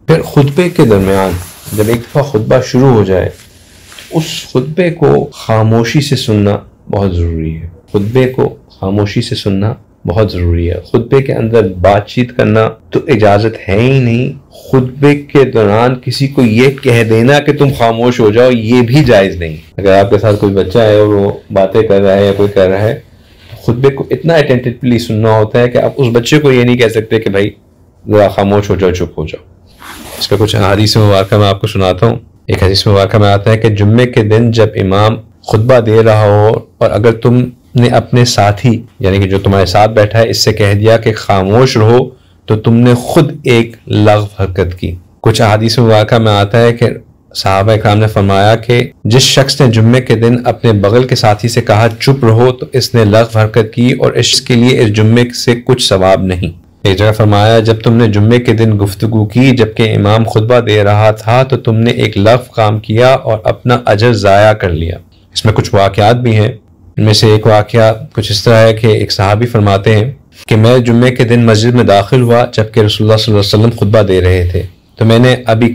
फिर खुतबे के दरमियान जब एक दफ़ा खुतबा शुरू हो जाए उस खुतबे को खामोशी से सुनना बहुत ज़रूरी है। खुतबे को खामोशी से सुनना बहुत ज़रूरी है। खुतबे के अंदर बातचीत करना तो इजाज़त है ही नहीं। खुतबे के दौरान किसी को ये कह देना कि तुम खामोश हो जाओ, ये भी जायज़ नहीं। अगर आपके साथ कोई बच्चा है और वो बातें कर रहा है या कोई कर रहा है, खुतबे को इतना अटेंटिवली सुनना होता है कि आप उस बच्चे को ये नहीं कह सकते कि भाई ज़रा खामोश हो जाओ, चुप हो जाओ। इसका कुछ हदीस मुबारक मैं आपको सुनाता हूँ। एक हदीस मुबारक में आता है कि जुम्मे के दिन जब इमाम खुतबा दे रहा हो और अगर तुमने अपने साथी यानी कि जो तुम्हारे साथ बैठा है इससे कह दिया कि खामोश रहो तो तुमने खुद एक लग़्व हरकत की। कुछ हदीस मुबारक में आता है कि सहाबा इकराम ने फरमाया कि जिस शख्स ने जुम्मे के दिन अपने बगल के साथी से कहा चुप रहो तो इसने लग़्व हरकत की और इसके लिए इस जुम्मे से कुछ सवाब नहीं। एक जगह फरमाया जब तुमने जुम्मे के दिन गुफ्तगू की जबकि इमाम खुतबा दे रहा था तो तुमने एक लग़्व काम किया और अपना अजर ज़ाया कर लिया। इसमें कुछ वाक़यात भी हैं। इनमें से एक वाक़या कुछ इस तरह है कि एक सहाबी फरमाते हैं कि मैं जुम्मे के दिन मस्जिद में दाखिल हुआ जबकि रसूलुल्लाह सल्लल्लाहु अलैहि वसल्लम खुतबा दे रहे थे तो मैंने अबी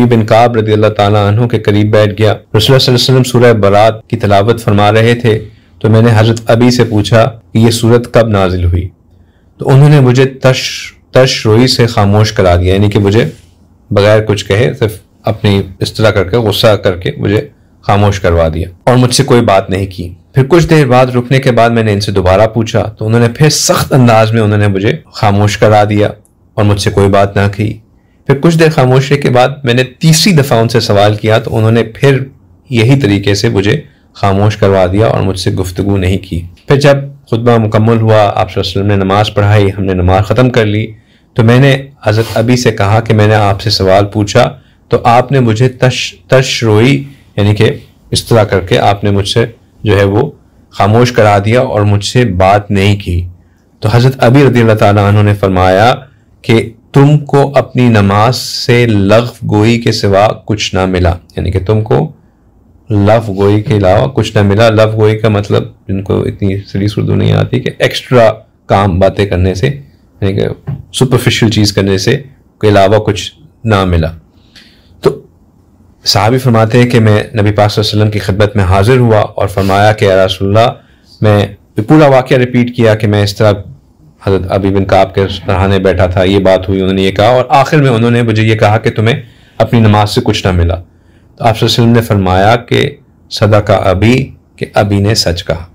बिन काब रज़ियल्लाहु ताला अन्हु के करीब बैठ गया। रसूलुल्लाह सल्लल्लाहु अलैहि वसल्लम सूरह बरात की तिलावत फरमा रहे थे तो मैंने हज़रत अबी से पूछा कि ये सूरत कब नाजिल हुई, तो उन्होंने मुझे तश रोई से खामोश करा दिया, यानी कि मुझे बगैर कुछ कहे सिर्फ अपनी इस तरह करके गुस्सा करके मुझे खामोश करवा दिया और मुझसे कोई बात नहीं की। फिर कुछ देर बाद रुकने के बाद मैंने इनसे दोबारा पूछा तो उन्होंने फिर सख्त अंदाज में उन्होंने मुझे खामोश करा दिया और मुझसे कोई बात ना की। फिर कुछ देर खामोशी के बाद मैंने तीसरी दफ़ा उनसे सवाल किया तो उन्होंने फिर यही तरीके से मुझे खामोश करवा दिया और मुझसे गुफ्तगू नहीं की। फिर जब खुतबा मुकम्मल हुआ, आप सल्लल्लाहु अलैहि वसल्लम ने नमाज पढ़ाई, हमने नमाज ख़त्म कर ली तो मैंने हज़रत अबी से कहा कि मैंने आपसे सवाल पूछा तो आपने मुझे तश रोई यानी कि इस तरह करके आपने मुझसे जो है वो खामोश करा दिया और मुझसे बात नहीं की। तो हज़रत अबी रज़ियल्लाहु ताला अन्हु ने फरमाया कि तुमको अपनी नमाज से लग़्व गोई के सिवा कुछ ना मिला, यानी कि तुमको लफ़्ज़ गोई के अलावा कुछ ना मिला। लफ़्ज़ गोई का मतलब जिनको इतनी सीरीज उर्दू नहीं आती कि एक्स्ट्रा काम बातें करने से यानी कि सुपरफिशियल चीज़ करने से के अलावा कुछ ना मिला। तो साहबी फरमाते हैं कि मैं नबी पाक सल्लल्लाहु अलैहि वसल्लम की खिदमत में हाजिर हुआ और फरमाया कि या रसूलल्लाह, मैं पूरा वाक़या रिपीट किया कि मैं इस तरह हज़रत अबी बिन काब के सराहने बैठा था, ये बात हुई, उन्होंने ये कहा और आखिर में उन्होंने मुझे ये कहा कि तुम्हें अपनी नमाज से कुछ ना मिला। तो आप सल्लल्लाहु अलैहि वसल्लम ने फरमाया कि सदका अबी, कि अबी ने सच कहा।